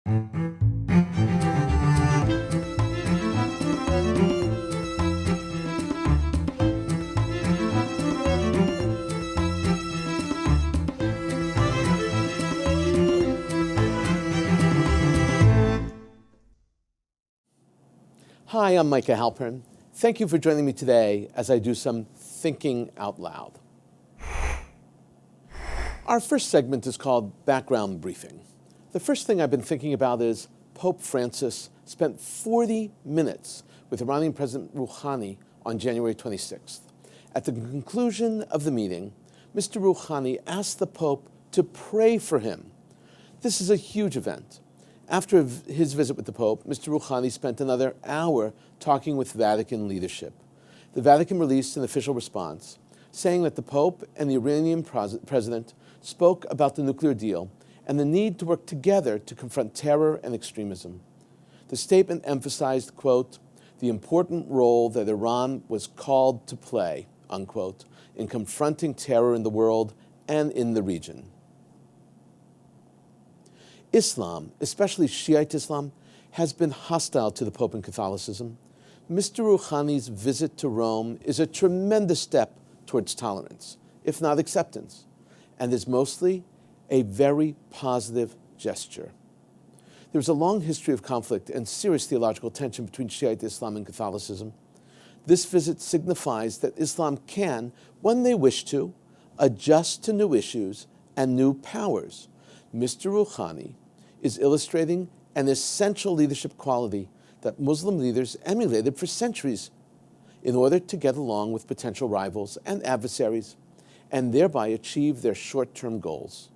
Hi, I'm Micah Halpern. Thank you for joining me today as I do some thinking out loud. Our first segment is called Background Briefing. The first thing I've been thinking about is Pope Francis spent 40 minutes with Iranian President Rouhani on January 26th. At the conclusion of the meeting, Mr. Rouhani asked the Pope to pray for him. This is a huge event. After his visit with the Pope, Mr. Rouhani spent another hour talking with Vatican leadership. The Vatican released an official response, saying that the Pope and the Iranian president spoke about the nuclear deal and the need to work together to confront terror and extremism. The statement emphasized, quote, the important role that Iran was called to play, unquote, in confronting terror in the world and in the region. Islam, especially Shiite Islam, has been hostile to the Pope and Catholicism. Mr. Rouhani's visit to Rome is a tremendous step towards tolerance, if not acceptance, and is mostly a very positive gesture. There is a long history of conflict and serious theological tension between Shiite Islam and Catholicism. This visit signifies that Islam can, when they wish to, adjust to new issues and new powers. Mr. Rouhani is illustrating an essential leadership quality that Muslim leaders emulated for centuries in order to get along with potential rivals and adversaries and thereby achieve their short-term goals.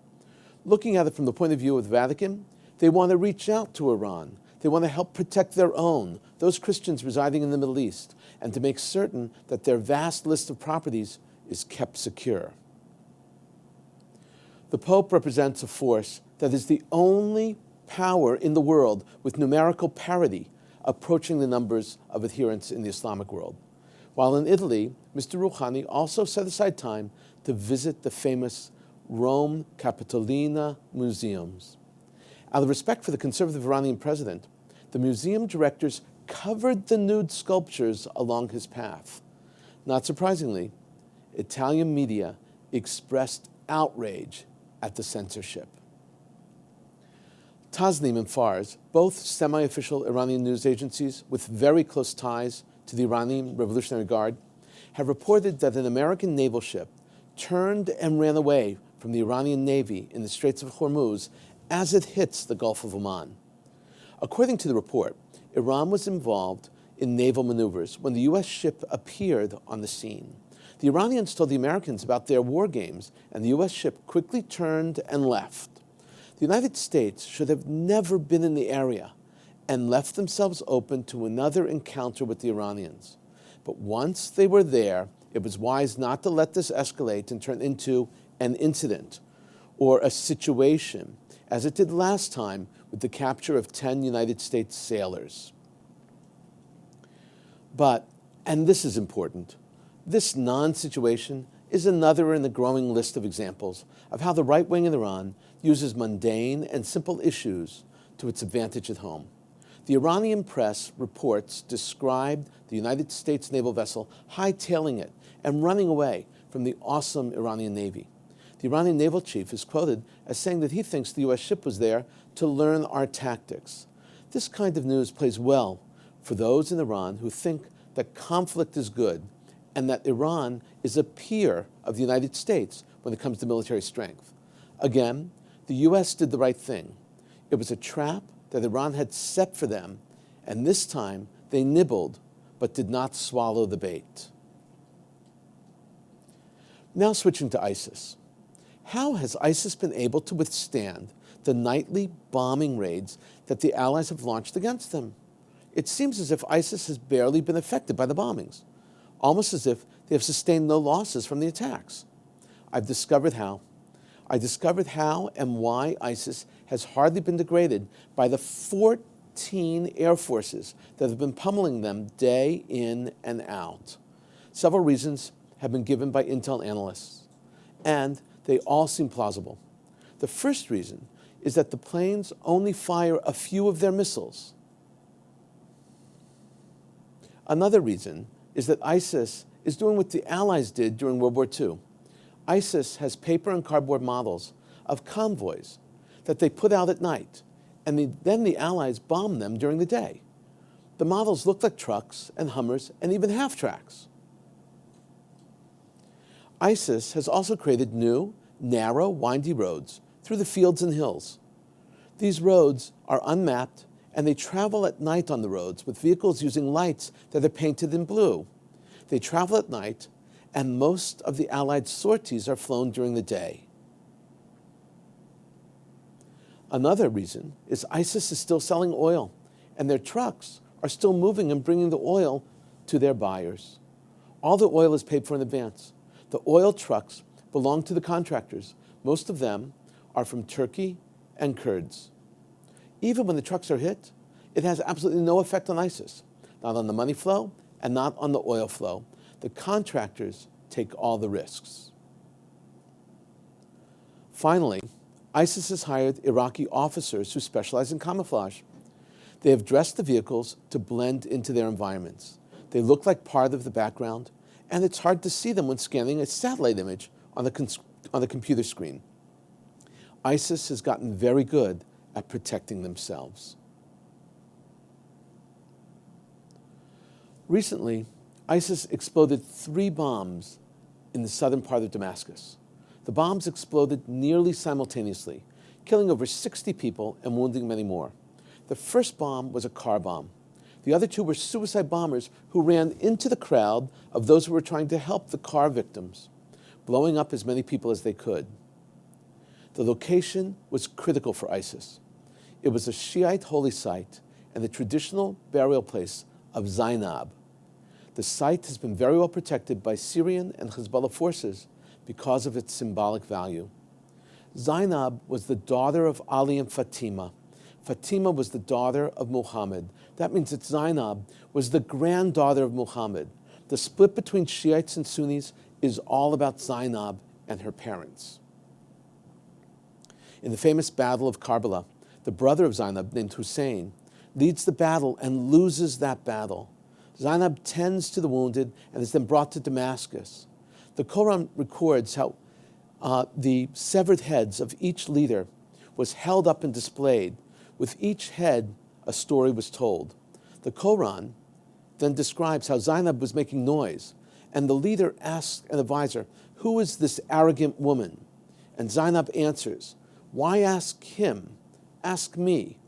Looking at it from the point of view of the Vatican, they want to reach out to Iran. They want to help protect their own, those Christians residing in the Middle East, and to make certain that their vast list of properties is kept secure. The Pope represents a force that is the only power in the world with numerical parity approaching the numbers of adherents in the Islamic world. While in Italy, Mr. Rouhani also set aside time to visit the famous Rome Capitolina museums. Out of respect for the conservative Iranian president, the museum directors covered the nude sculptures along his path. Not surprisingly, Italian media expressed outrage at the censorship. Tasnim and Fars, both semi-official Iranian news agencies with very close ties to the Iranian Revolutionary Guard, have reported that an American naval ship turned and ran away from the Iranian Navy in the Straits of Hormuz as it hits the Gulf of Oman. According to the report, Iran was involved in naval maneuvers when the U.S. ship appeared on the scene. The Iranians told the Americans about their war games, and the U.S. ship quickly turned and left. The United States should have never been in the area and left themselves open to another encounter with the Iranians. But once they were there, it was wise not to let this escalate and turn into an incident or a situation, as it did last time with the capture of 10 United States sailors. But, and this is important, this non-situation is another in the growing list of examples of how the right wing in Iran uses mundane and simple issues to its advantage at home. The Iranian press reports described the United States naval vessel hightailing it and running away from the awesome Iranian Navy. The Iranian naval chief is quoted as saying that he thinks the U.S. ship was there to learn our tactics. This kind of news plays well for those in Iran who think that conflict is good and that Iran is a peer of the United States when it comes to military strength. Again, the U.S. did the right thing. It was a trap that Iran had set for them, and this time they nibbled but did not swallow the bait. Now switching to ISIS. How has ISIS been able to withstand the nightly bombing raids that the Allies have launched against them? It seems as if ISIS has barely been affected by the bombings, almost as if they have sustained no losses from the attacks. I discovered how and why ISIS has hardly been degraded by the 14 air forces that have been pummeling them day in and out. Several reasons have been given by intel analysts, and they all seem plausible. The first reason is that the planes only fire a few of their missiles. Another reason is that ISIS is doing what the Allies did during World War II. ISIS has paper and cardboard models of convoys that they put out at night, and then the Allies bomb them during the day. The models look like trucks and Hummers and even half-tracks. ISIS has also created new, narrow, windy roads through the fields and hills. These roads are unmapped, and they travel at night on the roads with vehicles using lights that are painted in blue. They travel at night, and most of the Allied sorties are flown during the day. Another reason is ISIS is still selling oil, and their trucks are still moving and bringing the oil to their buyers. All the oil is paid for in advance. The oil trucks belong to the contractors. Most of them are from Turkey and Kurds. Even when the trucks are hit, it has absolutely no effect on ISIS, not on the money flow and not on the oil flow. The contractors take all the risks. Finally, ISIS has hired Iraqi officers who specialize in camouflage. They have dressed the vehicles to blend into their environments. They look like part of the background, and it's hard to see them when scanning a satellite image on the computer screen. ISIS has gotten very good at protecting themselves. Recently, ISIS exploded 3 bombs in the southern part of Damascus. The bombs exploded nearly simultaneously, killing over 60 people and wounding many more. The first bomb was a car bomb. The other 2 were suicide bombers who ran into the crowd of those who were trying to help the car victims, blowing up as many people as they could. The location was critical for ISIS. It was a Shiite holy site and the traditional burial place of Zainab. The site has been very well protected by Syrian and Hezbollah forces because of its symbolic value. Zainab was the daughter of Ali and Fatima. Fatima was the daughter of Muhammad. That means that Zainab was the granddaughter of Muhammad. The split between Shiites and Sunnis is all about Zainab and her parents. In the famous Battle of Karbala, the brother of Zainab, named Hussein, leads the battle and loses that battle. Zainab tends to the wounded and is then brought to Damascus. The Quran records how the severed heads of each leader was held up and displayed. With each head, a story was told. The Quran then describes how Zainab was making noise, and the leader asks an advisor, "Who is this arrogant woman?" And Zainab answers, "Why ask him? Ask me.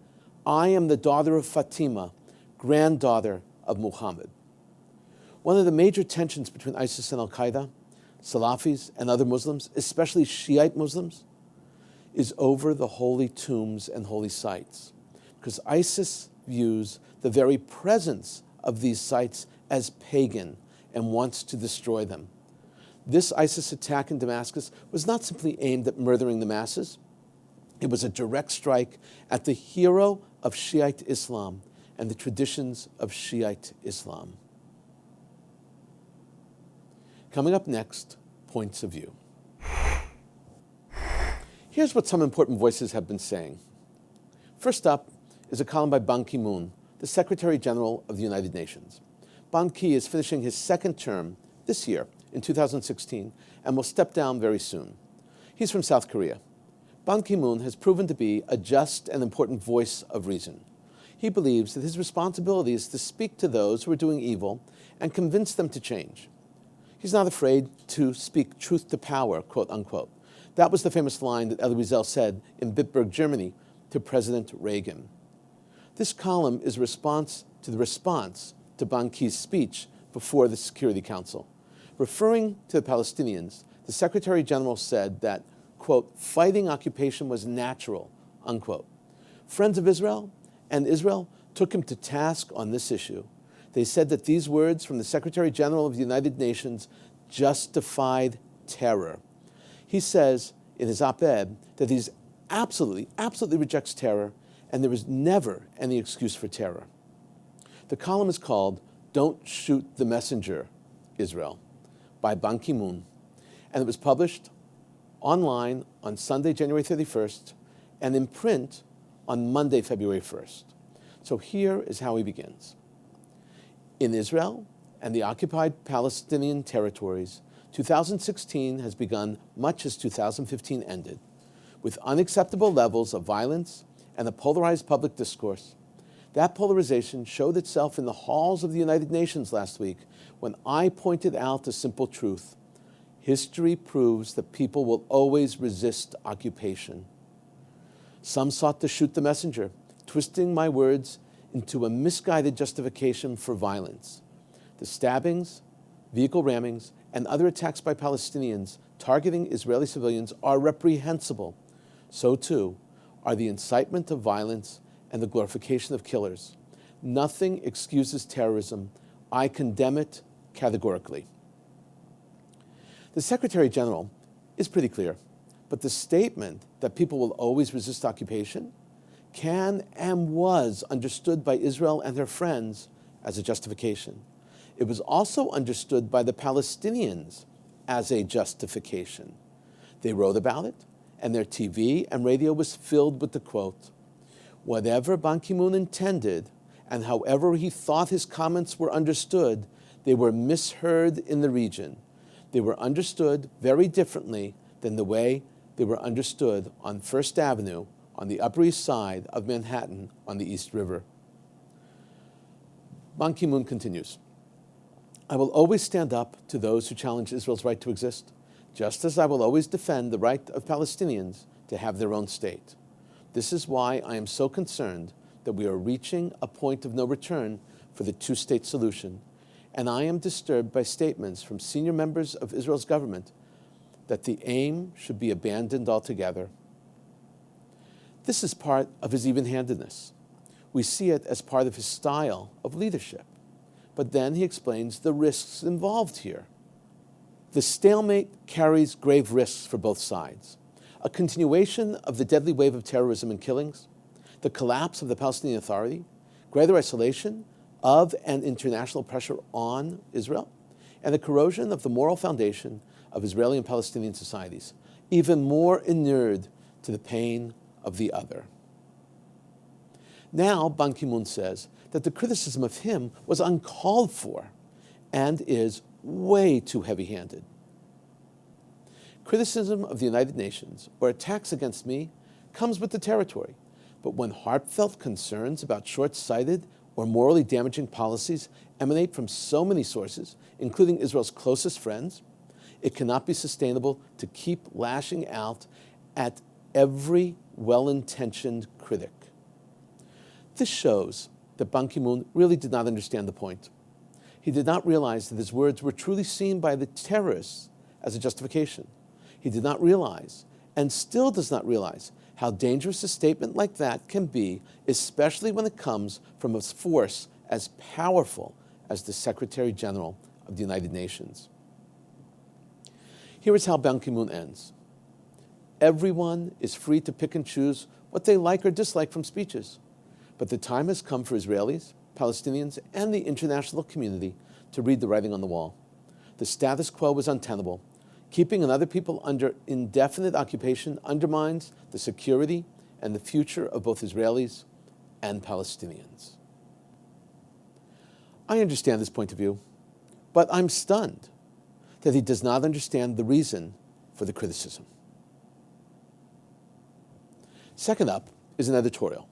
I am the daughter of Fatima, granddaughter of Muhammad." One of the major tensions between ISIS and Al-Qaeda, Salafis, and other Muslims, especially Shiite Muslims, is over the holy tombs and holy sites, because ISIS views the very presence of these sites as pagan and wants to destroy them. This ISIS attack in Damascus was not simply aimed at murdering the masses. It was a direct strike at the hero of Shiite Islam and the traditions of Shiite Islam. Coming up next, points of view. Here's what some important voices have been saying. First up is a column by Ban Ki-moon, the Secretary General of the United Nations. Ban Ki is finishing his 2nd term this year, in 2016, and will step down very soon. He's from South Korea. Ban Ki-moon has proven to be a just and important voice of reason. He believes that his responsibility is to speak to those who are doing evil and convince them to change. He's not afraid to speak truth to power, quote unquote. That was the famous line that Elie Wiesel said in Bitburg, Germany, to President Reagan. This column is a response to Ban Ki's speech before the Security Council. Referring to the Palestinians, the Secretary General said that, quote, fighting occupation was natural, unquote. Friends of Israel and Israel took him to task on this issue. They said that these words from the Secretary General of the United Nations justified terror. He says in his op-ed that he absolutely rejects terror, and there is never any excuse for terror. The column is called "Don't Shoot the Messenger, Israel" by Ban Ki-moon, and it was published online on Sunday, January 31st, and in print on Monday, February 1st. So here is how he begins. In Israel and the occupied Palestinian territories, 2016 has begun much as 2015 ended, with unacceptable levels of violence and a polarized public discourse. That polarization showed itself in the halls of the United Nations last week when I pointed out a simple truth. History proves that people will always resist occupation. Some sought to shoot the messenger, twisting my words into a misguided justification for violence. The stabbings, vehicle rammings, and other attacks by Palestinians targeting Israeli civilians are reprehensible. So too are the incitement of violence and the glorification of killers. Nothing excuses terrorism. I condemn it categorically. The Secretary General is pretty clear, but the statement that people will always resist occupation can and was understood by Israel and her friends as a justification. It was also understood by the Palestinians as a justification. They wrote about it, and their TV and radio was filled with the quote, "Whatever Ban Ki-moon intended, and however he thought his comments were understood, they were misheard in the region. They were understood very differently than the way they were understood on First Avenue on the Upper East Side of Manhattan on the East River." Ban Ki-moon continues, "I will always stand up to those who challenge Israel's right to exist, just as I will always defend the right of Palestinians to have their own state. This is why I am so concerned that we are reaching a point of no return for the two-state solution, and I am disturbed by statements from senior members of Israel's government that the aim should be abandoned altogether." This is part of his even-handedness. We see it as part of his style of leadership. But then he explains the risks involved here. The stalemate carries grave risks for both sides. A continuation of the deadly wave of terrorism and killings, the collapse of the Palestinian Authority, greater isolation of and international pressure on Israel, and the corrosion of the moral foundation of Israeli and Palestinian societies, even more inured to the pain of the other. Now, Ban Ki-moon says that the criticism of him was uncalled for and is way too heavy-handed. Criticism of the United Nations or attacks against me comes with the territory, but when heartfelt concerns about short-sighted or morally damaging policies emanate from so many sources, including Israel's closest friends, it cannot be sustainable to keep lashing out at every well-intentioned critic. This shows that Ban Ki-moon really did not understand the point. He did not realize that his words were truly seen by the terrorists as a justification. He did not realize, and still does not realize, how dangerous a statement like that can be, especially when it comes from a force as powerful as the Secretary General of the United Nations. Here is how Ban Ki-moon ends. Everyone is free to pick and choose what they like or dislike from speeches. But the time has come for Israelis, Palestinians, and the international community to read the writing on the wall. The status quo is untenable. Keeping another people under indefinite occupation undermines the security and the future of both Israelis and Palestinians. I understand this point of view, but I'm stunned that he does not understand the reason for the criticism. Second up is an editorial.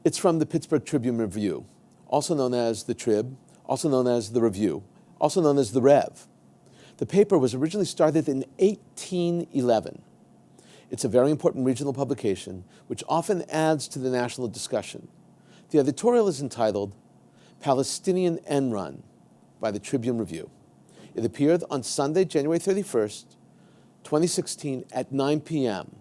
It's from the Pittsburgh Tribune Review, also known as the Trib, also known as the Review, also known as the Rev. The paper was originally started in 1811. It's a very important regional publication, which often adds to the national discussion. The editorial is entitled Palestinian End Run by the Tribune Review. It appeared on Sunday, January 31st, 2016 at 9 p.m.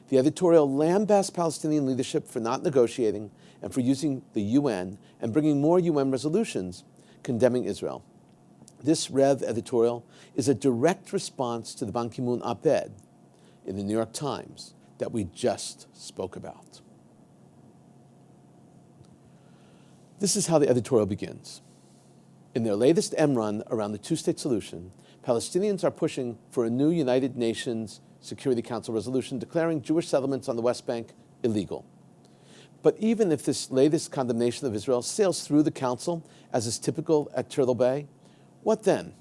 The editorial lambasts Palestinian leadership for not negotiating and for using the UN and bringing more UN resolutions condemning Israel. This Rev editorial is a direct response to the Ban Ki-moon op-ed in the New York Times that we just spoke about. This is how the editorial begins. In their latest end run around the two-state solution, Palestinians are pushing for a new United Nations Security Council resolution declaring Jewish settlements on the West Bank illegal. But even if this latest condemnation of Israel sails through the Council, as is typical at Turtle Bay, what then?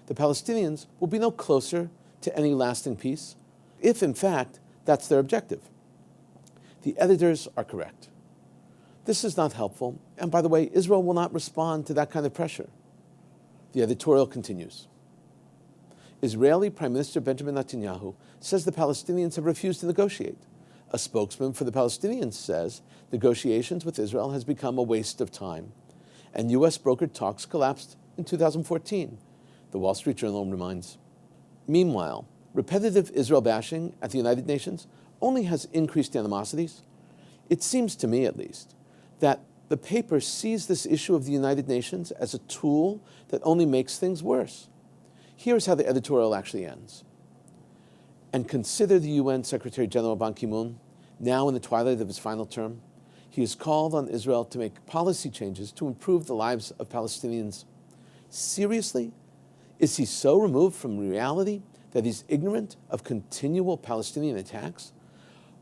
The Palestinians will be no closer to any lasting peace, if in fact that's their objective. The editors are correct. This is not helpful, and by the way, Israel will not respond to that kind of pressure. The editorial continues. Israeli Prime Minister Benjamin Netanyahu says the Palestinians have refused to negotiate. A spokesman for the Palestinians says negotiations with Israel has become a waste of time, and U.S. brokered talks collapsed in 2014, the Wall Street Journal reminds. Meanwhile, repetitive Israel bashing at the United Nations only has increased animosities. It seems to me, at least, that the paper sees this issue of the United Nations as a tool that only makes things worse. Here's how the editorial actually ends. And consider the UN Secretary General Ban Ki-moon, now in the twilight of his final term. He has called on Israel to make policy changes to improve the lives of Palestinians. Seriously? Is he so removed from reality that he's ignorant of continual Palestinian attacks?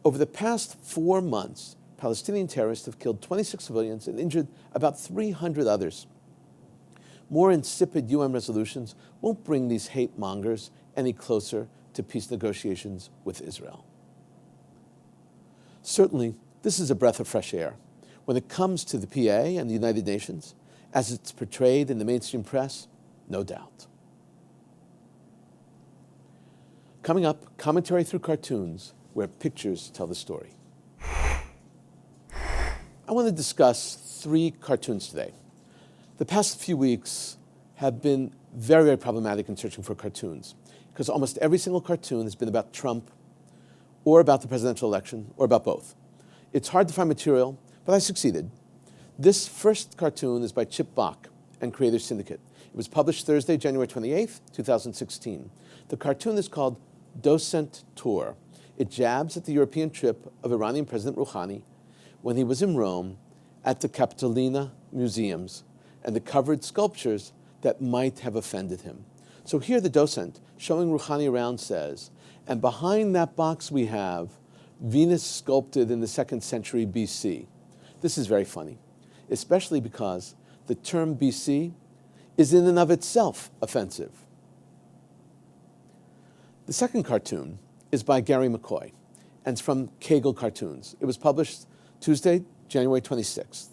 Over the past 4 months, Palestinian terrorists have killed 26 civilians and injured about 300 others. More insipid UN resolutions won't bring these hate mongers any closer to peace negotiations with Israel. Certainly, this is a breath of fresh air. When it comes to the PA and the United Nations, as it's portrayed in the mainstream press, no doubt. Coming up, commentary through cartoons, where pictures tell the story. I want to discuss 3 cartoons today. The past few weeks have been very, very problematic in searching for cartoons, because almost every single cartoon has been about Trump, or about the presidential election, or about both. It's hard to find material, but I succeeded. This first cartoon is by Chip Bach and creator Syndicate. It was published Thursday, January 28th, 2016. The cartoon is called Docent Tour. It jabs at the European trip of Iranian President Rouhani when he was in Rome at the Capitolina museums and the covered sculptures that might have offended him. So here the docent, showing Rouhani around, says, and behind that box we have Venus sculpted in the 2nd century BC. This is very funny, especially because the term BC is in and of itself offensive. The second cartoon is by Gary McCoy, and it's from Kegel Cartoons. It was published Tuesday, January 26th.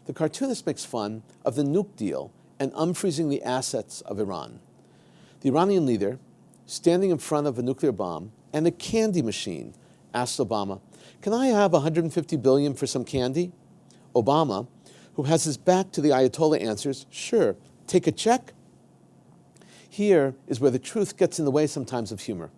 The cartoonist makes fun of the nuke deal and unfreezing the assets of Iran. The Iranian leader, standing in front of a nuclear bomb and a candy machine, asked Obama, "Can I have $150 billion for some candy?" Obama, who has his back to the Ayatollah, answers, "Sure, take a check?" Here is where the truth gets in the way sometimes of humor.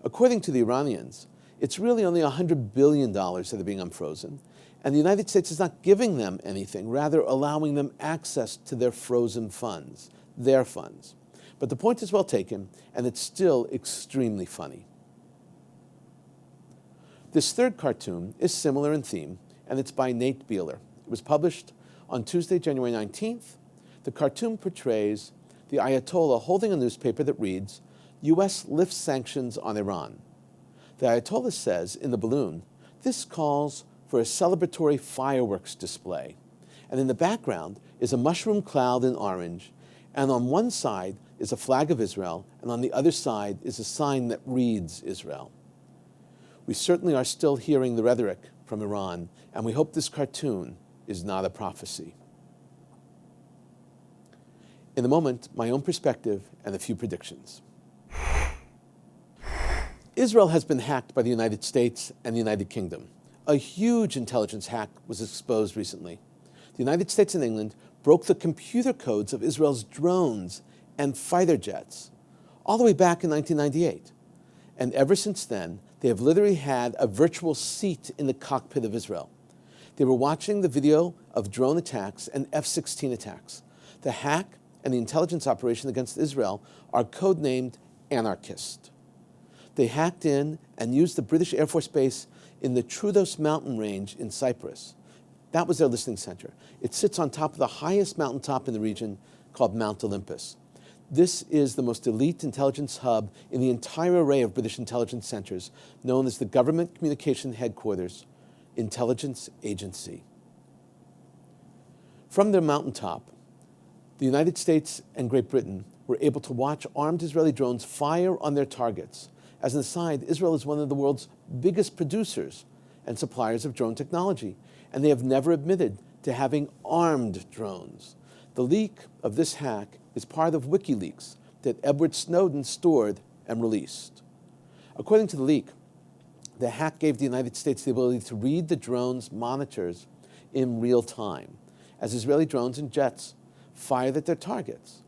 According to the Iranians, it's really only $100 billion that are being unfrozen, and the United States is not giving them anything, rather allowing them access to their frozen funds, their funds. But the point is well taken, and it's still extremely funny. This third cartoon is similar in theme, and it's by Nate Beeler. It was published on Tuesday, January 19th. The cartoon portrays the Ayatollah holding a newspaper that reads, "U.S. lifts sanctions on Iran." The Ayatollah says in the balloon, this calls for a celebratory fireworks display. And in the background is a mushroom cloud in orange, and on one side is a flag of Israel, and on the other side is a sign that reads Israel. We certainly are still hearing the rhetoric from Iran, and we hope this cartoon is not a prophecy. In a moment, my own perspective and a few predictions. Israel has been hacked by the United States and the United Kingdom. A huge intelligence hack was exposed recently. The United States and England broke the computer codes of Israel's drones and fighter jets all the way back in 1998. And ever since then, they have literally had a virtual seat in the cockpit of Israel. They were watching the video of drone attacks and F-16 attacks. The hack and the intelligence operation against Israel are codenamed Anarchist. They hacked in and used the British Air Force Base in the Troodos mountain range in Cyprus. That was their listening center. It sits on top of the highest mountaintop in the region called Mount Olympus. This is the most elite intelligence hub in the entire array of British intelligence centers, known as the Government Communication Headquarters Intelligence Agency. From their mountaintop, the United States and Great Britain were able to watch armed Israeli drones fire on their targets. As an aside, Israel is one of the world's biggest producers and suppliers of drone technology, and they have never admitted to having armed drones. The leak of this hack is part of WikiLeaks that Edward Snowden stored and released. According to the leak, the hack gave the United States the ability to read the drone's monitors in real time as Israeli drones and jets fired at their targets.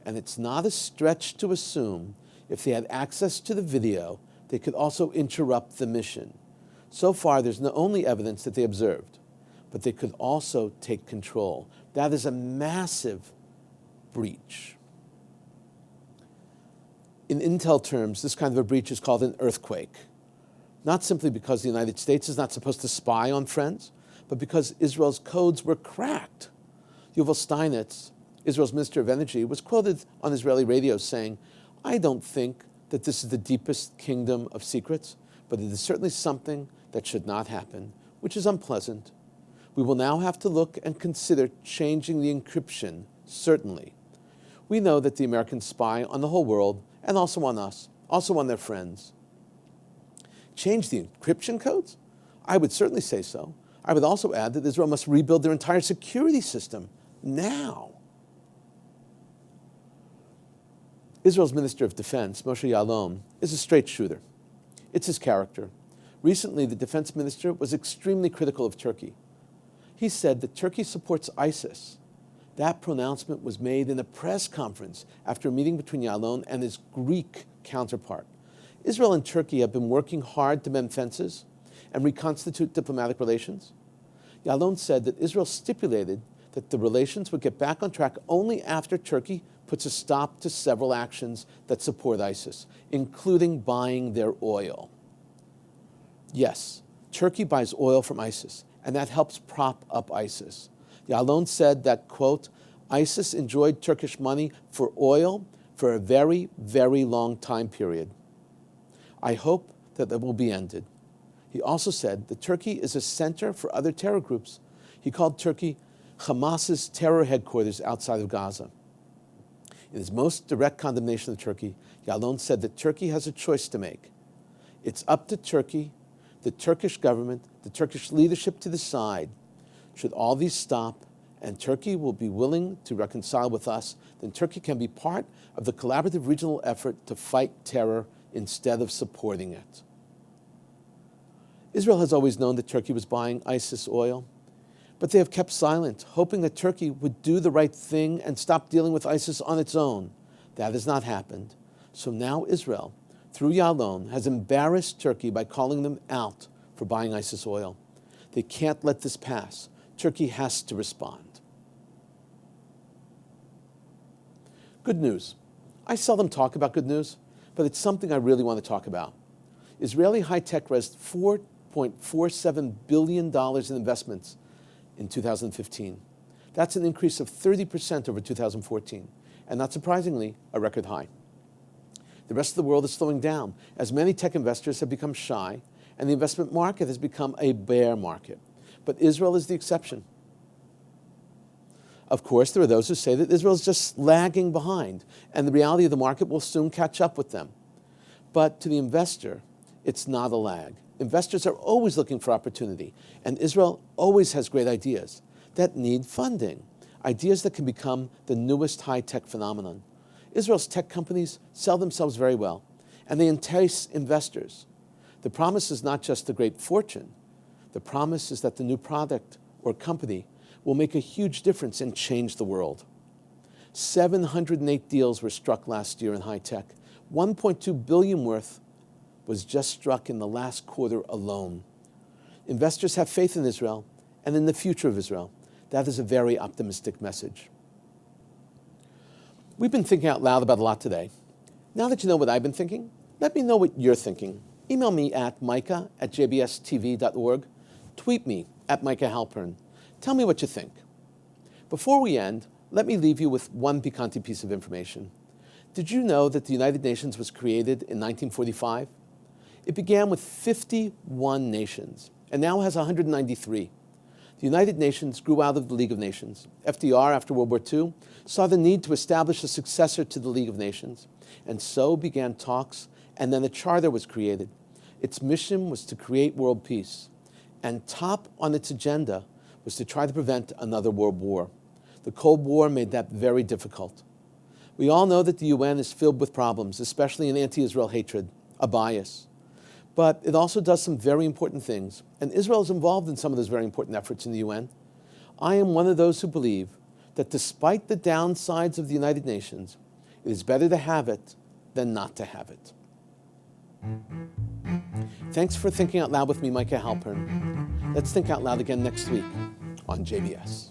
And it's not a stretch to assume if they had access to the video, they could also interrupt the mission. So far, there's not only evidence that they observed, but they could also take control. That is a massive breach. In intel terms, this kind of a breach is called an earthquake. Not simply because the United States is not supposed to spy on friends, but because Israel's codes were cracked. Yuval Steinitz, Israel's Minister of Energy, was quoted on Israeli radio saying, "I don't think that this is the deepest kingdom of secrets, but it is certainly something that should not happen, which is unpleasant. We will now have to look and consider changing the encryption, certainly. We know that the Americans spy on the whole world and also on us, also on their friends. Change the encryption codes? I would certainly say so. I would also add that Israel must rebuild their entire security system now." Israel's Minister of Defense, Moshe Yaalon, is a straight shooter. It's his character. Recently, the defense minister was extremely critical of Turkey. He said that Turkey supports ISIS. That pronouncement was made in a press conference after a meeting between Yaalon and his Greek counterpart. Israel and Turkey have been working hard to mend fences and reconstitute diplomatic relations. Yaalon said that Israel stipulated that the relations would get back on track only after Turkey puts a stop to several actions that support ISIS, including buying their oil. Yes, Turkey buys oil from ISIS, and that helps prop up ISIS. Yaalon said that, quote, ISIS enjoyed Turkish money for oil for a very, very long time period. I hope that will be ended. He also said that Turkey is a center for other terror groups. He called Turkey Hamas's terror headquarters outside of Gaza. In his most direct condemnation of Turkey, Yaalon said that Turkey has a choice to make. It's up to Turkey, the Turkish government, the Turkish leadership to decide. Should all these stop and Turkey will be willing to reconcile with us, then Turkey can be part of the collaborative regional effort to fight terror instead of supporting it. Israel has always known that Turkey was buying ISIS oil, but they have kept silent, hoping that Turkey would do the right thing and stop dealing with ISIS on its own. That has not happened. So now Israel, through Yaalon, has embarrassed Turkey by calling them out for buying ISIS oil. They can't let this pass. Turkey has to respond. Good news. I seldom talk about good news, but it's something I really want to talk about. Israeli high-tech raised $4.47 billion in investments in 2015. That's an increase of 30% over 2014, and not surprisingly, a record high. The rest of the world is slowing down, as many tech investors have become shy, and the investment market has become a bear market. But Israel is the exception. Of course, there are those who say that Israel is just lagging behind, and the reality of the market will soon catch up with them. But to the investor, it's not a lag. Investors are always looking for opportunity, and Israel always has great ideas that need funding, ideas that can become the newest high-tech phenomenon. Israel's tech companies sell themselves very well, and they entice investors. The promise is not just a great fortune. The promise is that the new product or company will make a huge difference and change the world. 708 deals were struck last year in high-tech. 1.2 billion worth was just struck in the last quarter alone. Investors have faith in Israel and in the future of Israel. That is a very optimistic message. We've been thinking out loud about a lot today. Now that you know what I've been thinking, let me know what you're thinking. Email me at micah@jbstv.org. Tweet me at Micah Halpern. Tell me what you think. Before we end, let me leave you with one piquante piece of information. Did you know that the United Nations was created in 1945? It began with 51 nations and now has 193. The United Nations grew out of the League of Nations. FDR, after World War II, saw the need to establish a successor to the League of Nations, and so began talks, and then a charter was created. Its mission was to create world peace, and top on its agenda was to try to prevent another world war. The Cold War made that very difficult. We all know that the UN is filled with problems, especially in anti-Israel hatred, a bias. But it also does some very important things, and Israel is involved in some of those very important efforts in the UN. I am one of those who believe that despite the downsides of the United Nations, it is better to have it than not to have it. Thanks for thinking out loud with me, Micah Halpern. Let's think out loud again next week on JBS.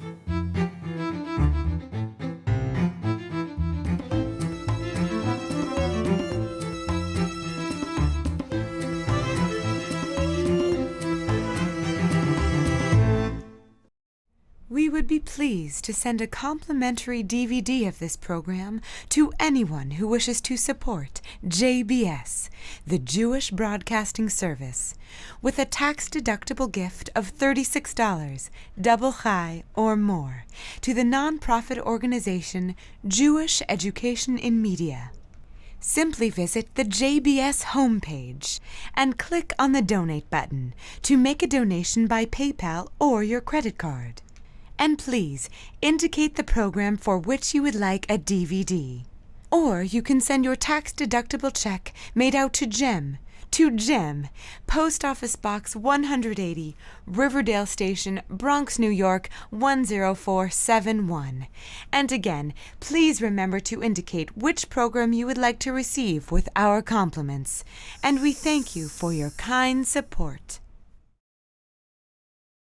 We would be pleased to send a complimentary DVD of this program to anyone who wishes to support JBS, the Jewish Broadcasting Service, with a tax-deductible gift of $36, double chai or more, to the nonprofit organization Jewish Education in Media. Simply visit the JBS homepage and click on the Donate button to make a donation by PayPal or your credit card. And please indicate the program for which you would like a DVD. Or you can send your tax-deductible check made out to Jim, Post Office Box 180, Riverdale Station, Bronx, New York 10471. And again, please remember to indicate which program you would like to receive with our compliments. And we thank you for your kind support.